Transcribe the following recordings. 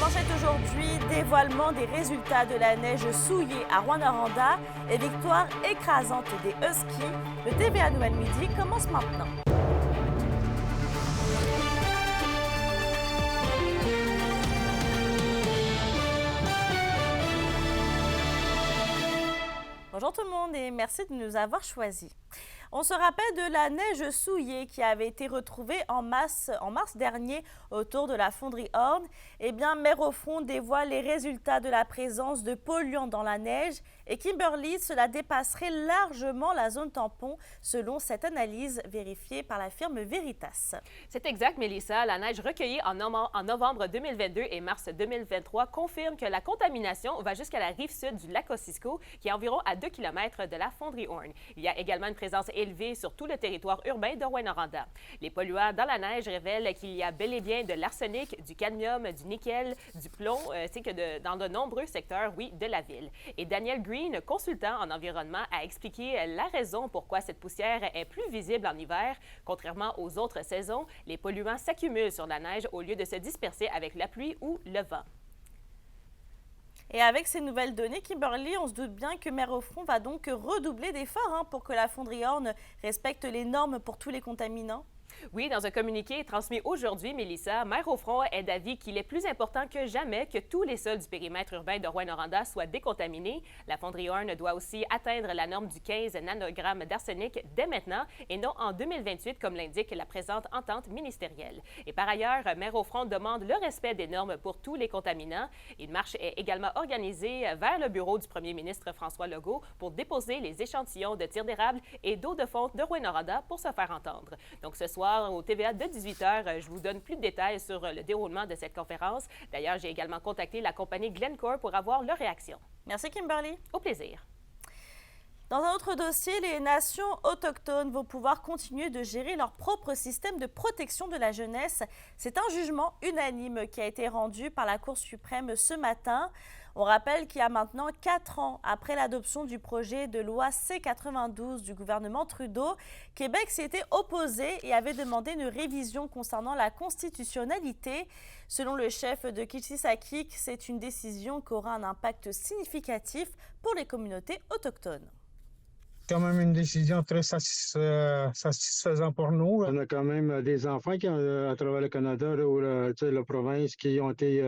manchette aujourd'hui, dévoilement des résultats de la neige souillée à Rouyn-Noranda et victoire écrasante des Huskies. Le TVA Nouvelle Midi commence maintenant. Bonjour tout le monde et merci de nous avoir choisis. On se rappelle de la neige souillée qui avait été retrouvée en mars dernier autour de la fonderie Horn. Eh bien, Mer-au-Front dévoile les résultats de la présence de polluants dans la neige et Kimberly, cela dépasserait largement la zone tampon selon cette analyse vérifiée par la firme Veritas. C'est exact, Mélissa. La neige recueillie en novembre 2022 et mars 2023 confirme que la contamination va jusqu'à la rive sud du lac Kosciuszko, qui est environ à 2 km de la fonderie Horn. Il y a également une présence élevée sur tout le territoire urbain de Rouyn-Noranda. Les polluants dans la neige révèlent qu'il y a bel et bien de l'arsenic, du cadmium, du nickel, du plomb, ainsi que dans de nombreux secteurs, de la ville. Et Daniel Green, consultant en environnement, a expliqué la raison pourquoi cette poussière est plus visible en hiver. Contrairement aux autres saisons, les polluants s'accumulent sur la neige au lieu de se disperser avec la pluie ou le vent. Et avec ces nouvelles données, Kimberly, on se doute bien que Mer-au-Front va donc redoubler d'efforts pour que la fonderie Horn respecte les normes pour tous les contaminants. Oui, dans un communiqué transmis aujourd'hui, Mélissa, Mer-au-Front est d'avis qu'il est plus important que jamais que tous les sols du périmètre urbain de Rouyn-Noranda soient décontaminés. La fonderie Horn doit aussi atteindre la norme du 15 nanogrammes d'arsenic dès maintenant et non en 2028, comme l'indique la présente entente ministérielle. Et par ailleurs, Mer-au-Front demande le respect des normes pour tous les contaminants. Une marche est également organisée vers le bureau du premier ministre François Legault pour déposer les échantillons de tir d'érable et d'eau de fonte de Rouyn-Noranda pour se faire entendre. Donc ce soir, au TVA de 18h, je vous donne plus de détails sur le déroulement de cette conférence. D'ailleurs, j'ai également contacté la compagnie Glencore pour avoir leur réaction. Merci Kimberly. Au plaisir. Dans un autre dossier, les nations autochtones vont pouvoir continuer de gérer leur propre système de protection de la jeunesse. C'est un jugement unanime qui a été rendu par la Cour suprême ce matin. On rappelle qu'il y a maintenant 4 ans, après l'adoption du projet de loi C-92 du gouvernement Trudeau, Québec s'était opposé et avait demandé une révision concernant la constitutionnalité. Selon le chef de Kitsisakik, c'est une décision qui aura un impact significatif pour les communautés autochtones. Quand même une décision très satisfaisante pour nous. On a quand même des enfants qui ont, à travers le Canada ou la province qui ont été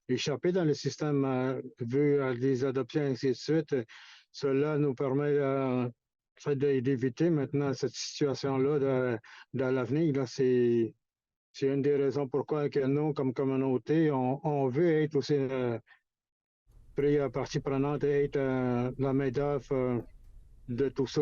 échappés dans le système vu des adoptions et ainsi de suite. Cela nous permet d'éviter maintenant cette situation-là dans l'avenir. C'est une des raisons pourquoi que nous, comme communauté, on veut être aussi pris partie prenante et être la main-d'œuvre de tout ça.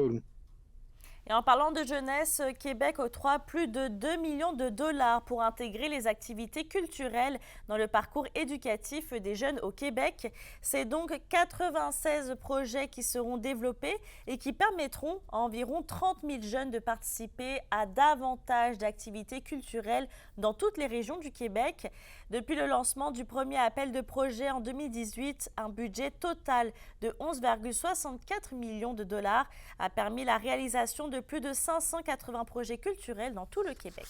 Et en parlant de jeunesse, Québec octroie plus de 2 millions de dollars pour intégrer les activités culturelles dans le parcours éducatif des jeunes au Québec. C'est donc 96 projets qui seront développés et qui permettront à environ 30 000 jeunes de participer à davantage d'activités culturelles dans toutes les régions du Québec. Depuis le lancement du premier appel de projet en 2018, un budget total de 11,64 millions de dollars a permis la réalisation de plus de 580 projets culturels dans tout le Québec.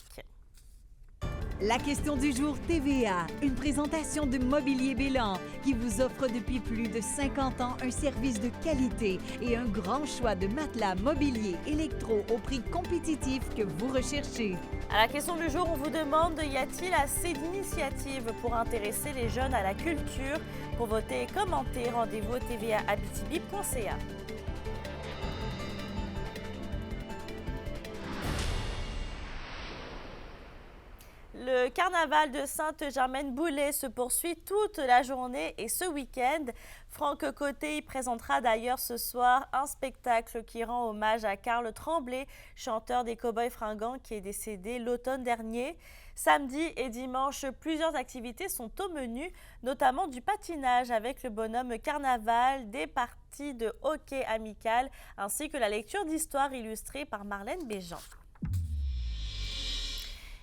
La question du jour TVA, une présentation de Mobilier Bélan qui vous offre depuis plus de 50 ans un service de qualité et un grand choix de matelas, mobilier, électro au prix compétitif que vous recherchez. À la question du jour, on vous demande, y a-t-il assez d'initiatives pour intéresser les jeunes à la culture? Pour voter et commenter, rendez-vous au tvaabitibi.ca. Le carnaval de Sainte-Germaine-Boulay se poursuit toute la journée et ce week-end. Franck Côté y présentera d'ailleurs ce soir un spectacle qui rend hommage à Carl Tremblay, chanteur des Cowboys Fringants qui est décédé l'automne dernier. Samedi et dimanche, plusieurs activités sont au menu, notamment du patinage avec le bonhomme carnaval, des parties de hockey amical ainsi que la lecture d'histoire illustrée par Marlène Béjean.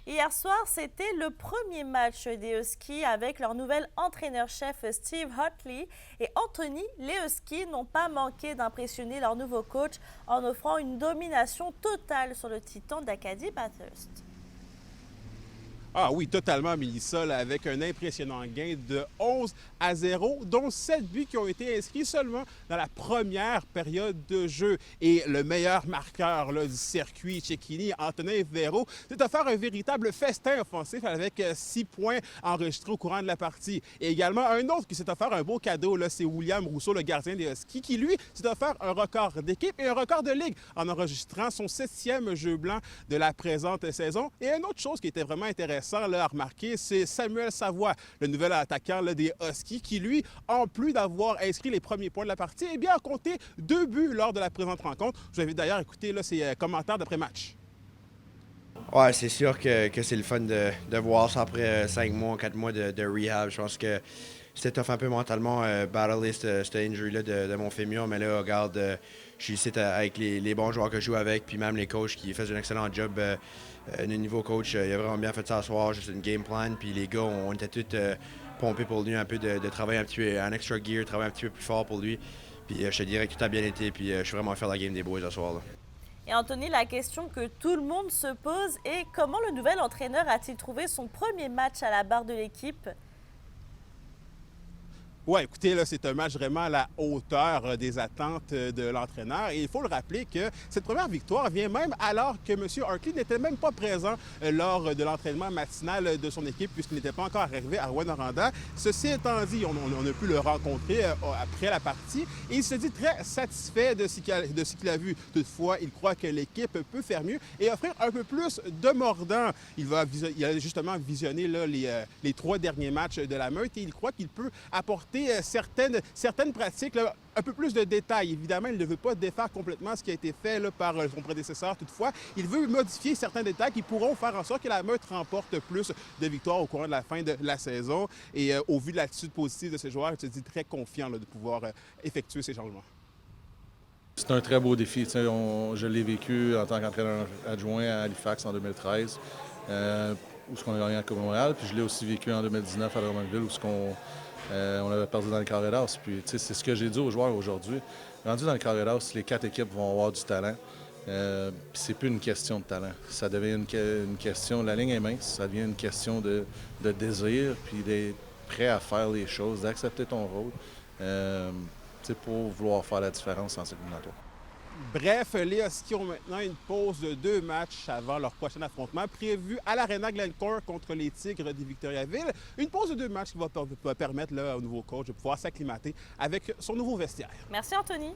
Hier soir, c'était le premier match des Huskies avec leur nouvel entraîneur-chef Steve Hotley et Anthony. Les Huskies n'ont pas manqué d'impressionner leur nouveau coach en offrant une domination totale sur le Titan d'Acadie Bathurst. Ah oui, totalement, Mélissa, là, avec un impressionnant gain de 11-0, dont 7 buts qui ont été inscrits seulement dans la première période de jeu. Et le meilleur marqueur là, du circuit Cecchini, Antonin Véro, s'est offert un véritable festin offensif avec 6 points enregistrés au courant de la partie. Et également, un autre qui s'est offert un beau cadeau, c'est William Rousseau, le gardien des Huskies, qui, lui, s'est offert un record d'équipe et un record de ligue en enregistrant son 7e jeu blanc de la présente saison. Et une autre chose qui était vraiment intéressante là, à remarquer, c'est Samuel Savoie, le nouvel attaquant là, des Huskies, qui, lui, en plus d'avoir inscrit les premiers points de la partie, eh bien, a compté 2 buts lors de la présente rencontre. Je vous invite d'ailleurs à écouter là, ses commentaires d'après-match. Ouais, c'est sûr que c'est le fun de voir ça après 5 mois, 4 mois de rehab. Je pense que c'était tough un peu mentalement, battler cette injury-là de mon fémur, mais là, regarde, je suis ici avec les bons joueurs que je joue avec, puis même les coachs qui font un excellent job. Le niveau coach, il a vraiment bien fait ça ce soir, juste une game plan, puis les gars, on était tous pompés pour lui un peu de travailler un petit peu, un extra gear, travailler un petit peu plus fort pour lui. Puis je te dirais que tout a bien été, puis je suis vraiment fier de la game des boys ce soir. Là. Et Anthony, la question que tout le monde se pose est comment le nouvel entraîneur a-t-il trouvé son premier match à la barre de l'équipe? Oui, écoutez, là, c'est un match vraiment à la hauteur des attentes de l'entraîneur. Et il faut le rappeler que cette première victoire vient même alors que M. Hartley n'était même pas présent lors de l'entraînement matinal de son équipe puisqu'il n'était pas encore arrivé à Rouyn-Noranda. Ceci étant dit, on a pu le rencontrer après la partie et il se dit très satisfait de ce qu'il a vu. Toutefois, il croit que l'équipe peut faire mieux et offrir un peu plus de mordant. Il a justement visionné là, les 3 derniers matchs de la Meute et il croit qu'il peut apporter certaines pratiques, là, un peu plus de détails. Évidemment, il ne veut pas défaire complètement ce qui a été fait là, par son prédécesseur. Toutefois, il veut modifier certains détails qui pourront faire en sorte que la Meute remporte plus de victoires au courant de la fin de la saison. Et au vu de l'attitude positive de ces joueurs, il se dit très confiant là, de pouvoir effectuer ces changements. C'est un très beau défi. Je l'ai vécu en tant qu'entraîneur adjoint à Halifax en 2013, où on a gagné la Coupe Montréal. Puis je l'ai aussi vécu en 2019 à Drummondville, où on avait perdu dans le carré d'as. Puis, c'est ce que j'ai dit aux joueurs aujourd'hui. Rendu dans le carré d'as, les 4 équipes vont avoir du talent. Puis c'est plus une question de talent. Ça devient une question, la ligne est mince, ça devient une question de désir, puis d'être prêt à faire les choses, d'accepter ton rôle, pour vouloir faire la différence en séries éliminatoires. Bref, les Huskies ont maintenant une pause de 2 matchs avant leur prochain affrontement prévu à l'Arena Glencore contre les Tigres de Victoriaville. Une pause de 2 matchs qui va permettre là, au nouveau coach de pouvoir s'acclimater avec son nouveau vestiaire. Merci Anthony.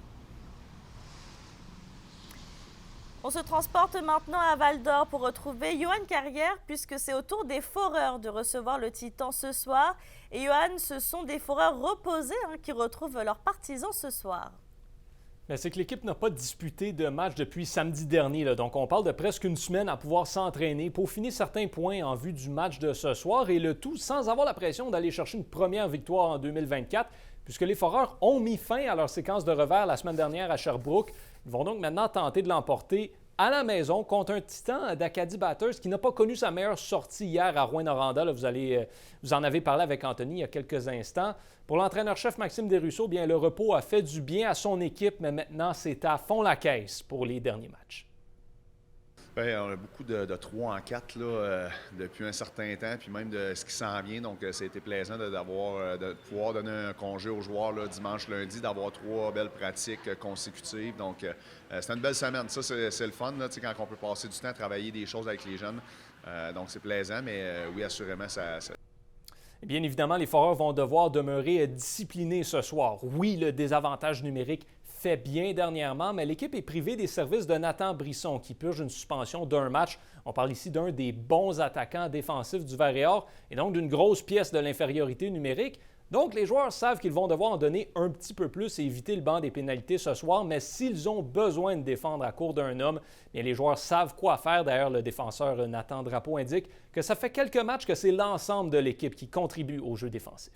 On se transporte maintenant à Val-d'Or pour retrouver Yoann Carrière puisque c'est au tour des Foreurs de recevoir le Titan ce soir. Et Yoann, ce sont des Foreurs reposés qui retrouvent leurs partisans ce soir. C'est que l'équipe n'a pas disputé de match depuis samedi dernier. Là. Donc, on parle de presque une semaine à pouvoir s'entraîner, peaufiner certains points en vue du match de ce soir et le tout sans avoir la pression d'aller chercher une première victoire en 2024 puisque les Foreurs ont mis fin à leur séquence de revers la semaine dernière à Sherbrooke. Ils vont donc maintenant tenter de l'emporter à la maison contre un Titan d'Acadie Batters qui n'a pas connu sa meilleure sortie hier à Rouyn-Noranda. Vous en avez parlé avec Anthony il y a quelques instants. Pour l'entraîneur-chef Maxime Desruisseaux, bien, le repos a fait du bien à son équipe, mais maintenant, c'est à fond la caisse pour les derniers matchs. Bien, on a beaucoup de 3 en 4 là, depuis un certain temps, puis même de ce qui s'en vient. Donc, ça a été plaisant de pouvoir donner un congé aux joueurs là, dimanche, lundi, d'avoir 3 belles pratiques consécutives. Donc, c'est une belle semaine. Ça, c'est le fun, là, quand on peut passer du temps à travailler des choses avec les jeunes. Donc, c'est plaisant, mais oui, assurément, ça... Bien évidemment, les Foreurs vont devoir demeurer disciplinés ce soir. Oui, le désavantage numérique fait bien dernièrement, mais l'équipe est privée des services de Nathan Brisson qui purge une suspension d'1 match. On parle ici d'un des bons attaquants défensifs du Vert-et-Or et donc d'une grosse pièce de l'infériorité numérique. Donc, les joueurs savent qu'ils vont devoir en donner un petit peu plus et éviter le banc des pénalités ce soir, mais s'ils ont besoin de défendre à court d'un homme, bien, les joueurs savent quoi faire. D'ailleurs, le défenseur Nathan Drapeau indique que ça fait quelques matchs que c'est l'ensemble de l'équipe qui contribue au jeu défensif.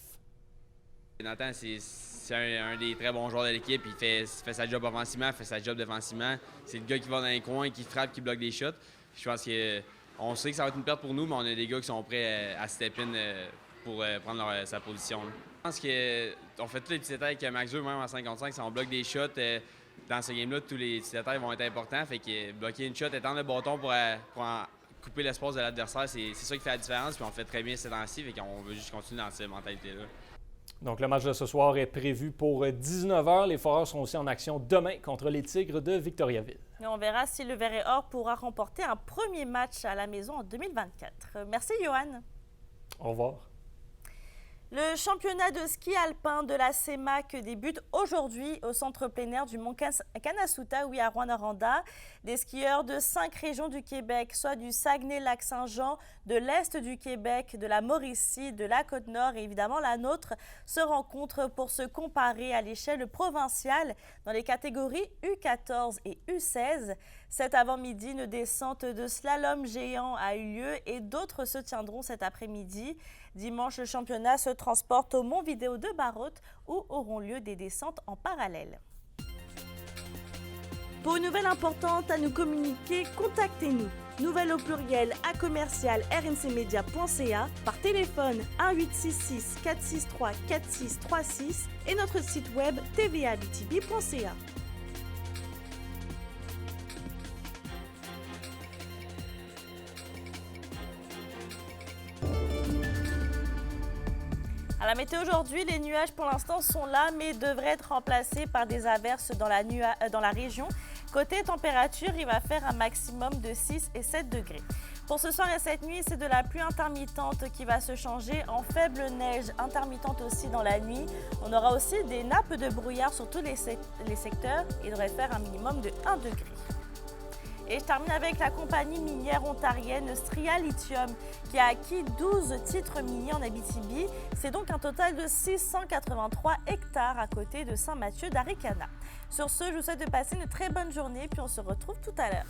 Nathan, c'est un des très bons joueurs de l'équipe. Il fait sa job offensivement, il fait sa job défensivement. C'est le gars qui va dans les coins, qui frappe, qui bloque des shots. Je pense qu'on sait que ça va être une perte pour nous, mais on a des gars qui sont prêts à step in pour prendre sa position. Là. Je pense qu'on fait tous les petits détails avec Max 2, même en 5 contre 5, si on bloque des shots, dans ce game-là, tous les petits détails vont être importants. Fait que bloquer une shot, étendre le bâton pour couper l'espace de l'adversaire, c'est ça qui fait la différence. Puis on le fait très bien ces temps-ci, fait qu'on veut juste continuer dans cette mentalité-là. Donc, le match de ce soir est prévu pour 19h. Les Foreurs seront aussi en action demain contre les Tigres de Victoriaville. Et on verra si le Vert et Or pourra remporter un premier match à la maison en 2024. Merci, Johan. Au revoir. Le championnat de ski alpin de la CEMAC débute aujourd'hui au centre plein air du Mont Kanasuta, à Rouyn-Noranda. Des skieurs de 5 régions du Québec, soit du Saguenay-Lac-Saint-Jean, de l'Est du Québec, de la Mauricie, de la Côte-Nord et évidemment la nôtre, se rencontrent pour se comparer à l'échelle provinciale dans les catégories U14 et U16. Cet avant-midi, une descente de slalom géant a eu lieu et d'autres se tiendront cet après-midi. Dimanche, le championnat se transporte au Mont Vidéo de Barraute où auront lieu des descentes en parallèle. Pour une nouvelle importante à nous communiquer, contactez-nous. Nouvelle au pluriel à commercial rncmedia.ca, par téléphone 1-866 463 4636 et notre site web tvabtb.ca. À la météo aujourd'hui, les nuages pour l'instant sont là, mais devraient être remplacés par des averses dans la région. Côté température, il va faire un maximum de 6 et 7 degrés. Pour ce soir et cette nuit, c'est de la pluie intermittente qui va se changer en faible neige intermittente aussi dans la nuit. On aura aussi des nappes de brouillard sur tous les secteurs. Il devrait faire un minimum de 1 degré. Et je termine avec la compagnie minière ontarienne Stria Lithium qui a acquis 12 titres miniers en Abitibi. C'est donc un total de 683 hectares à côté de Saint-Mathieu d'Aricana. Sur ce, je vous souhaite de passer une très bonne journée puis on se retrouve tout à l'heure.